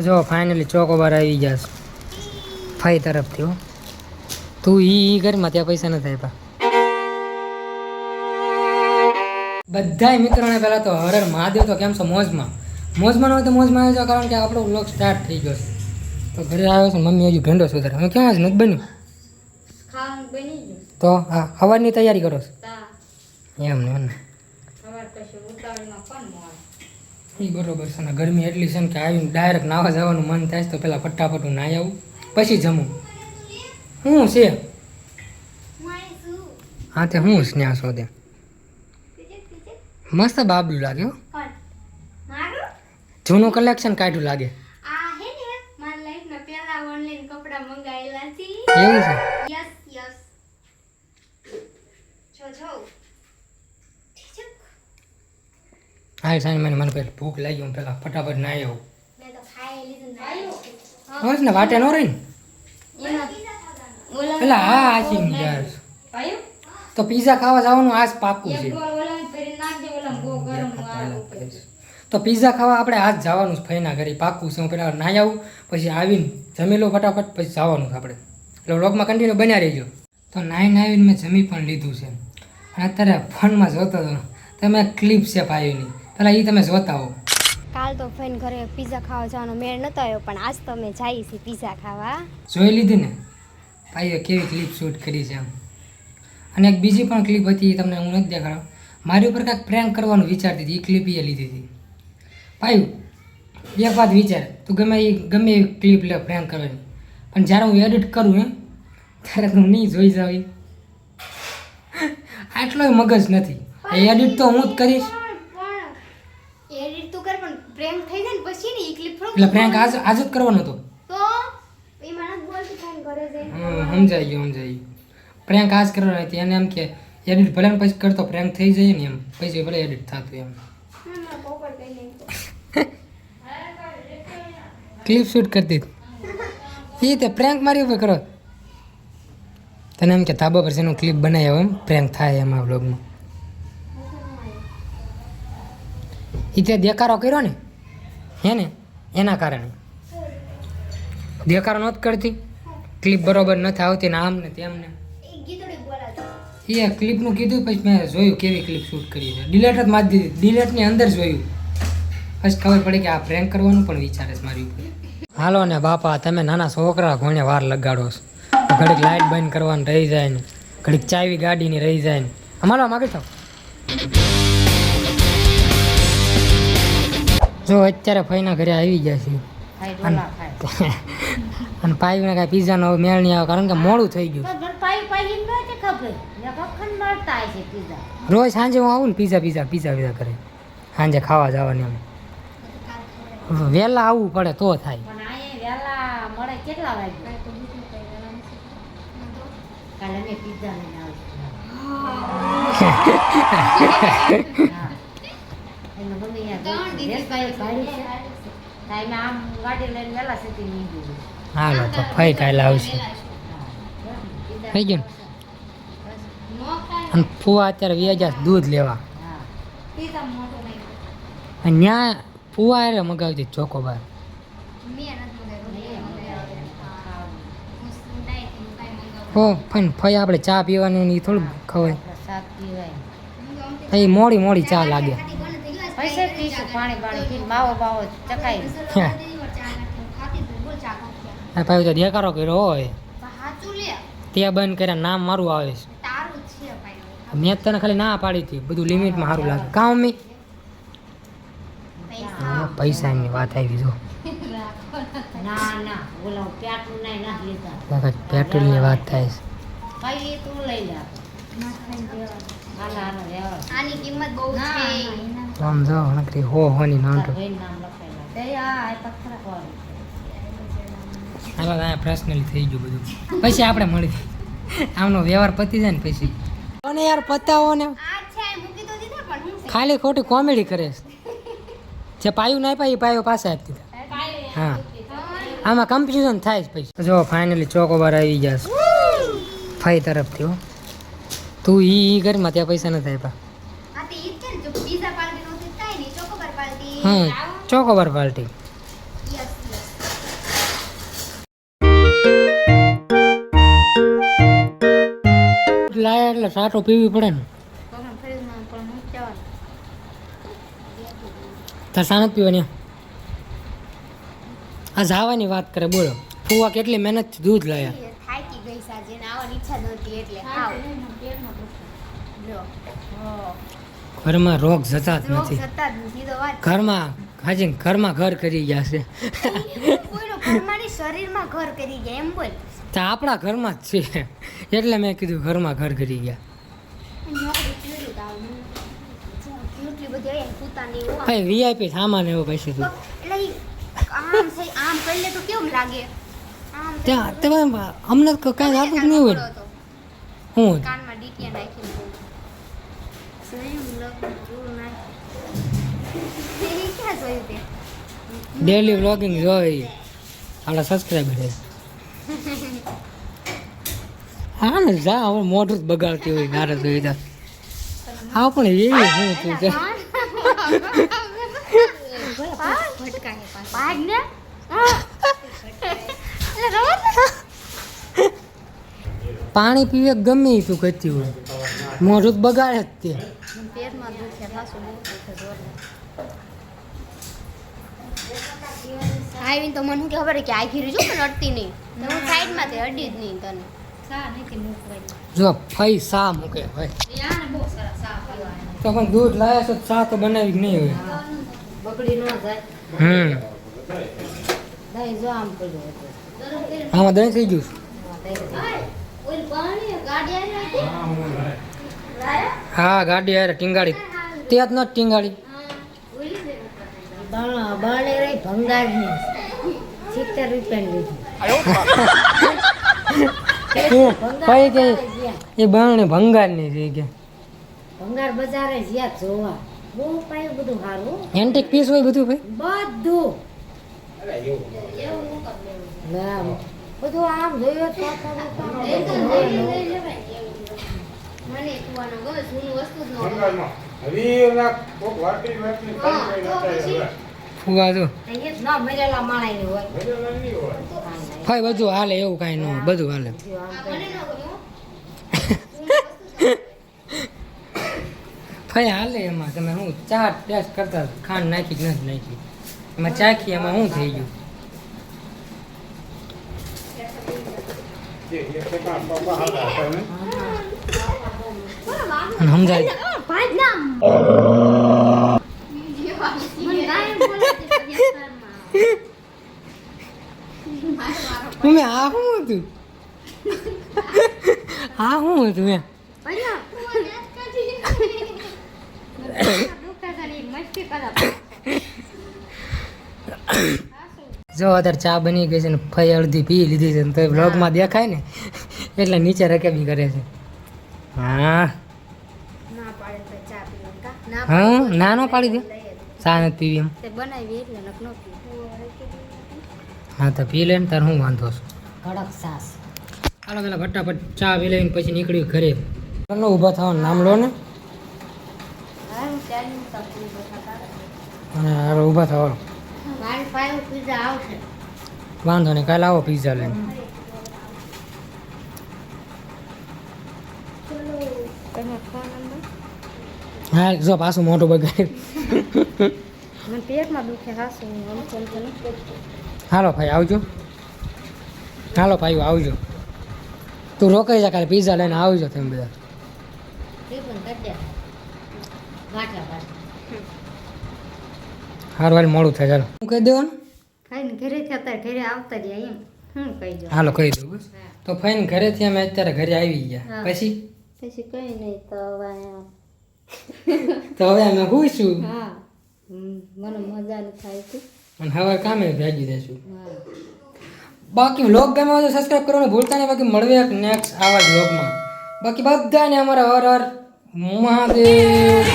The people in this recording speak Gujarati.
જો ફાઇનલી ચોકોબાર આવી જશે ફાઈ તરફથી હો. તું ઈ ઘરમાં ત્યાં પૈસા નથી આપ્યા. બધા મિત્રોને પહેલાં તો હર હર મહાદેવ. તો કેમ છો? મોજમાં ન હોય તો મોજમાં આવી જાઓ, કારણ કે આપણો વ્લોગ સ્ટાર્ટ થઈ ગયો છે. તો ઘરે આવ્યો છે, મમ્મી હજુ ભેંડો સુધારે. હવે ક્યાં જ નથી બન્યું તો હા સવારની તૈયારી કરો છો એમ ને એમ ને એ બરોબર છે ને. ગરમી એટલી છે ને કે આવીને ડાયરેક્ટ નાવા જવાનું મન થાય છે. તો પહેલાં ફટાફટ હું નાહી આવું પછી જમું. શું છે? હા તે હું સ્નેહ છો તે મસ્ત બાબલું લાગે હો. જૂનું કલેક્શન કાઢ્યું લાગે. એવું છે? હા સાંજ મને પેલા ભૂખ લાગી. હું પેલા ફટાફટ નાહી આવું. બસ ને વાટે ન રહી ને પેલા. હા આચી યાર તો પીઝા ખાવા જવાનું આજ પાક્કું છે. તો પીઝા ખાવા આપણે આજ જવાનું છે ફઈના ઘરે, પાક્કું છે. હું પેલા નાહી આવું પછી આવીને જમી લો ફટાફટ, પછી જવાનું છે આપણે. એટલે વ્લોગમાં કન્ટિન્યુ બન્યા રહેજો. તો આવીને મેં જમી પણ લીધું છે. અને અત્યારે ફોનમાં જોતો હતો તમે ક્લિપ છે પાયુની, પેલા એ તમે જોતા હો. કાલ તો ફઈન ઘરે પીઝા ખાવા જવાનો મેળ નતો આવ્યો, પણ આજ તો અમે જઈએ છીએ પીઝા ખાવા. જોઈ લીધી ને પાયુએ કેવી ક્લિપ શૂટ કરી છે એમ. અને એક બીજી પણ ક્લિપ હતી, એ તમને હું નથી દેખાડો. મારી ઉપર કાંઈક પ્રેન્ક કરવાનું વિચારતી હતી, એ ક્લિપ એ લીધી હતી. પાયુ એક વાત વિચાર, તું ગમે એવી ક્લિપ લે પ્રેન્ક કરવાની, પણ જ્યારે હું એડિટ કરું ત્યારે તું નહીં જોઈ જાવ. આટલોય મગજ નથી. એડિટ તો હું જ કરીશ. એડિટ તું કર, પણ પ્રેન્ક થઈ જાય ને પછી ને ઈ ક્લિપ એટલે પ્રેન્ક આજ જ કરવાનો હતો. તો એ માણસ બોલતી ફોન કરે છે. સમજાઈ ગયું. પ્રેન્ક આજ કરવાનો હતી. એને એમ કે એડિટ ભલે પછી કરતો પ્રેન્ક થઈ જાય ને એમ, પછી ભલે એડિટ થતું એમ. ક્લિપ શૂટ કરતી એ તે પ્રેન્ક મારી ઉપર કરો. તને એમ કે ધાબા પર એનું ક્લિપ બનાવી આવે એમ પ્રેન્ક થાય એમાં વ્લોગમાં. એ તે દેખાડો કર્યો ને હે ને, એના કારણે દેખાડો નહોતી કરતી, ક્લિપ બરોબર નથી આવતી ને આમ ને તેમ ને. એ ક્લિપનું કીધું પછી મેં જોયું કેવી ક્લિપ શૂટ કરી છે. ડિલેટ જ મારી દીધી, ડિલેટની અંદર જોયું પછી ખબર પડી કે આ પ્રેન્ક કરવાનું પણ વિચારે છે મારી ઉપર. હાલો ને બાપા, તમે નાના છોકરા ઘોડે વાર લગાડો છો. ઘડીક લાઇટ બંધ કરવાનું રહી જાય ને, ઘડીક ચાવી ગાડીની રહી જાય ને. અમારો માગી થાવ જો અત્યારે ફઈના ઘરે આવી ગયા છે. અને પાયુને કાંઈ પીઝાનો મેળ નહીં આવે, કારણ કે મોડું થઈ ગયું. રોજ સાંજે હું આવું ને પીઝા કરે સાંજે ખાવા જવાની. અમે વહેલા આવવું પડે તો થાય. હાલો તો ફઈ કાલે આવશે. થઈ ગયું. અને ફુવા અત્યારે વ્યાજા દૂધ લેવા. ત્યાં ફુવા અરે મગાવતી ચોકોબાર. હો ફઈ આપણે ચા પીવાની એ થોડું ખવાય. એ મોડી ચા લાગે. પાછું તો દેખાડો કર્યો હોય ત્યાં બંધ કર્યા, નામ મારું આવે છે. મેં તને ખાલી ના પાડી હતી, બધું લિમિટમાં સારું લાગે. કામ મમ્મી પૈસાની વાત આવી જો. પેટ્રોલની વાત થાય છે. આમ જો નકરી હોની નાંટો. હાલો અહીંયા પર્સનલી થઈ ગયું બધું. પછી આપણે મળી આમનો વ્યવહાર પતી જાય ને પછી. અને યાર પતાવો ને, ખાલી ખોટી કોમેડી કરે છે. જે પાયું ના પાય એ પાયો પાસે આપતી. હા આમાં કન્ફ્યુઝન થાય છે પછી. જો ફાઇનલી ચોકોબાર આવી જશે ફઈ તરફથી હો. તું ઈ ઘરમાં ત્યાં પૈસા નથી આપ્યા. હા ચોકોબાર પાર્ટી. એટલે સાટો પીવી પડે ને તાર સાનત પીવાની આ જવાની વાત કરે બોલો ફુવા કેટલી મહેનતથી દૂધ લાયા થાકી ગઈ સાજે ને આવવાની ઈચ્છા નહોતી એટલે આવ જો ઘરમાં રોગ જતા જ રોગ નથી સતા જ નથી તો વાત ઘરમાં હાજી ઘરમાં ઘર કરી ગયા છે કોઈનો ઘરમાંની શરીરમાં ઘર કરી ગયા એમ બોલ તો આપણા ઘરમાં જ છે એટલે મેં કીધું ઘરમાં ઘર કરી ગયા કેટલી બધી અહીંયા પૂતાની હોય. ભાઈ વીઆઈપી સામાન એવો પૈસે તું એટલે ઈ આમ થઈ આમ કરી લે તો કેવું લાગે આમ થઈ ત્યાં તમે અમને તો કાંઈ આપવું જ નહીં હોય ને. હું કાનમાં ડીટીયા નાખીને જોયું લગ્ન જોયું નાખ્યું એ ક્યાં જોયું તે ડેલી વ્લોગિંગ જોઈ આપણા સબસ્ક્રાઈબર છે હા ને જા હવે મોઢું જ બગાડતી હોય નારે જોઈ તા હા પણ એવી હું તું છે પાણી પીવે ગમે ઈ તું કરતી હોય મોઢું જ બગાડે જ તે પેટમાં દુખે થાશું બહુ દુખે જોરદાર આવીને તો મને શું કે ખબર કે આ ઘીરી જો પણ અડતી નહીં તો હું સાઈડમાં તે અડી જ નહીં તને સા નથી મૂકવાની જો ફઈ સા મૂકે ભાઈ યાર બહુ સરસ સા પીવાય તો પણ દૂધ લાયા છો તો ચા તો બનાવી જ નહીં હોય બગડી ન જાય દહીં જો આમ પડ્યું આમાં દહીં થઈ ગયું ઓય પાણી ગાડી આવી હા ગાડી યાર ટીંગાડી તે જ નથી ટીંગાડી બાણે રહી ભંગારની 70 રૂપિયાની કઈ કે એ બાણે ભંગારની છે કે ભંગાર બજારે જ્યાં જોવા બહુ પાયું બધું સારું એન્ટિક પીસ હોય બધું ભાઈ બધું ના બધું આમ જોયો તો મને કુવાનો ગમે જૂનું વસ્તુ જ ફુવા તો ન મરેલા માણાની હોય ભાઈ બધું હાલે એવું કાંઈ ન હોય બધું હાલે ભાઈ હાલે એમાં તમે હું ચા ટેસ્ટ કરતા ખાંડ નાખી કે નથી નાખી એમાં ચાખી એમાં શું થઈ ગયું અને સમજાય તમે આ શું હતું આ શું હતું એમ જો અત્યારે ચા બની ગઈ છે ને ફઈ અડધી પી લીધી છે ને તો બ્લોગમાં દેખાય ને એટલે નીચે રકેબી કરે છે હા હા ના નો પાડી દે ચા નથી પીવી એમ બનાવી એટલે નકનો હા તો પી લે ને તાર હું વાંધો છું કડક સાસ ચાલો પેલા ફટાફટ ચા પી લઈને પછી નીકળ્યું ઘરે ઘરનો ઊભા થવાનું નામ લો ને અને હારો ઊભા થવાનું વાંધો નહીં કાલે આવો પિઝા લઈને હા જો પાછું મોટું બગાડ્યું પેટમાં દુખે હાસું હાલો ભાઈ આવજો હાલો ભાઈ આવજો તું રોકાઈ જા કાલે પિઝા લઈને આવજો તમે બધા હારું હાલ મોડું થાય ચાલો હું કહી દેવાનું ખાઈને ઘરેથી અત્યારે ઘરે આવતા રહ્યા એમ હું કહી દઉં હાલો કહી દઉં બસ તો ફાઈન ઘરેથી અમે અત્યારે ઘરે આવી ગયા હા. પછી પછી કઈ નહીં તો હવે તો હવે અમે હોઈશું હા મને મજા ન થાય છે અને હવે કામે ભાગી દેશું હા બાકી વ્લોગ ગમે હોય તો સબસ્ક્રાઇબ કરવાનું ભૂલતા નહીં બાકી મળવે એક નેક્સ્ટ આવા જ વ્લોગમાં બાકી બધાને અમારા હર હર મહાદેવ